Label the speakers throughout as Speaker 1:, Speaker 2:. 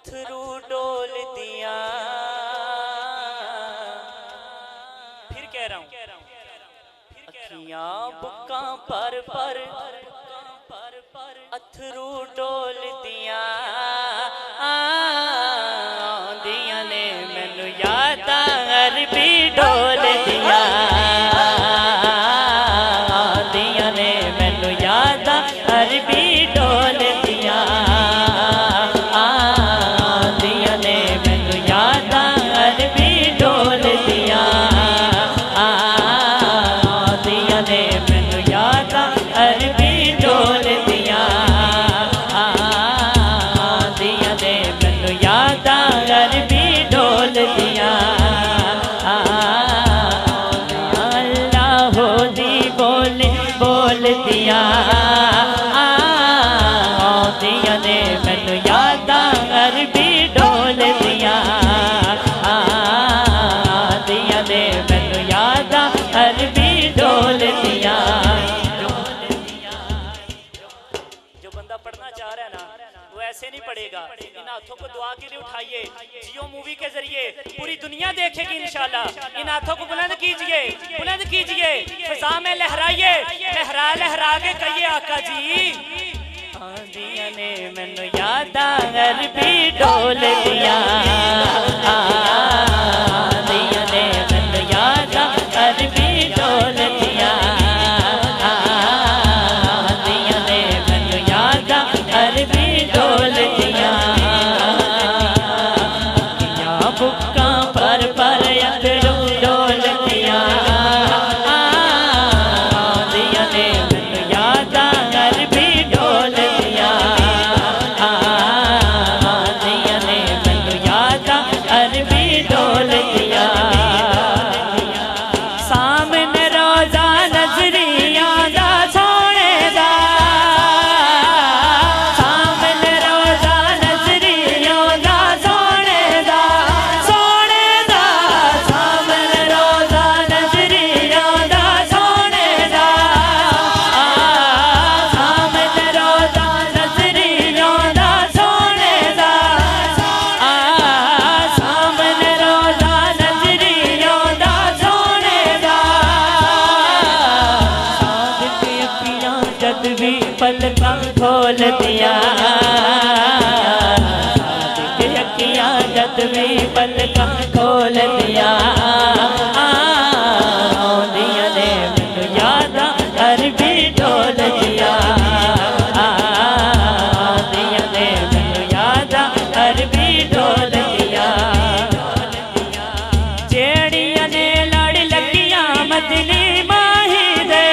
Speaker 1: अथरू डोल दिया। फिर कह रहा हूं, अखियां बुक्का पर अथरू डोल दिया। दिया ने मैनू याद अरबी डोल दिया। दिया ने मैनू याद अरबी डोल दिया। दिया ने मैनू याद अरबी डोल दिया। दिया ने मैनू याद अरबी डोल दिया। दिया ने मैनू याद अरबी डोल दिया। अल्लाह दी बोल दिया। दिया ने मैनू याद अरबी डोल दिया। दिया ने मैनू याद अरबी डोल दिया। जो बंदा पढ़ना चाह रहा है ना वो ऐसे नहीं पढ़ेगा। इन हाथों को दुआ के लिए उठाइए। जियो मूवी के जरिए पूरी दुनिया देखेगी इंशाल्लाह। इन हाथों को बुलंद कीजिए, बुलंद कीजिए, फिजा में लहराइए, लहरा लहरा के कहिए आका जी। दिया ने मैनू याद अरबी डोल दिया। दिया ने मैनू याद अरबी डोल दिया। दिया ने मैनू याद अरबी डोल दिया। बुक्का पर अथरू डोल दिया। दिया ने मैनू याद अरबी डोल दिया। दिया ने मैनू याद अरबी डोल दिया। सामने रोजा नजरिया दा सोने दा। सामने रोजा नजरिया दा सोने दा, सोने दा। सामने रोजा नजरिया दा सोने दा। सामने रोजा नजरिया दा सोने दा। सामने रोजा नजरिया दा सोने दा। सादिक अखियां जद भी पलकां खोल दिया। सादिक अखियां जद भी पलकां खोल दिया। दिया ने मैनू याद अरबी डोल दिया। दिया ने मैनू याद अरबी डोल दिया। जेड़ियां ने लड़ लगियां मदनी माही दे।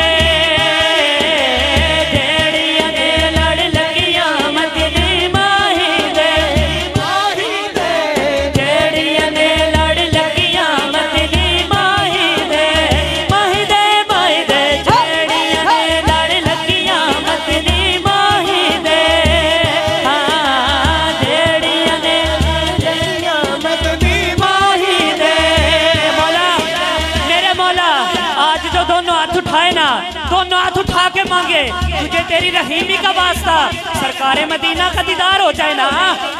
Speaker 1: जेड़ियां ने लड़ लगियां मदनी माही दे। जेड़ियां ने लड़ लगियां मदनी माही दे। माही दे माही दे। जेड़ियां ने लड़ लगियां मदनी माही दे। जेड़ियां ने
Speaker 2: मदनी
Speaker 1: माही दे। मौला, मेरे मौला, आज जो दोनों हाथ उठाए ना, दोनों हाथ उठा के मांगे तुझे तेरी रहीमी का वास्ता, सरकारे मदीना का दीदार हो जाए ना।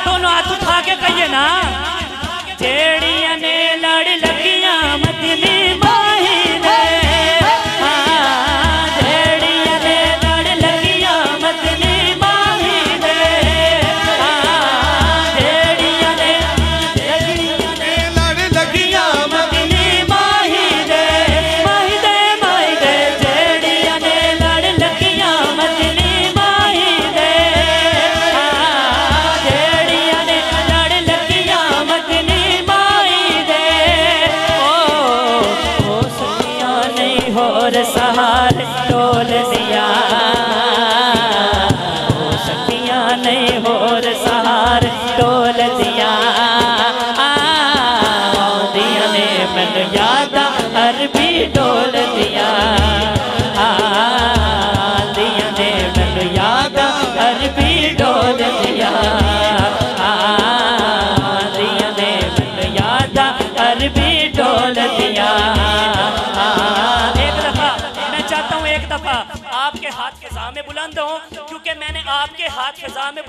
Speaker 1: दोनों हाथ उठा के कहिए ना। जेड़ियां ने लड़ लगियां मदनी माही दे। जेड़ियां ने लड़ लगियां मदनी माही दे। जेड़ियां ने
Speaker 2: लड़ लगियां
Speaker 1: मदनी माही दे। माही दे माही दे। जेड़ियां ने लड़ लगियां मदनी माही दे। जेड़ियां ने लड़ लगियां मदनी माही दे। ओ सखियां नहीं होर सहार डोल दिया। ओ सखियां नहीं होर सहार डोल दिया। दिया ने मैनू याद अरबी डोल दिया। दिया ने मैनू याद अरबी डोल दिया। दिया ने मैनू याद अरबी डोल दिया। एक दफा मैं चाहता हूँ, एक दफा आपके हाथ फिजा में बुलंद हो, क्योंकि मैंने आपके हाथ फिजा में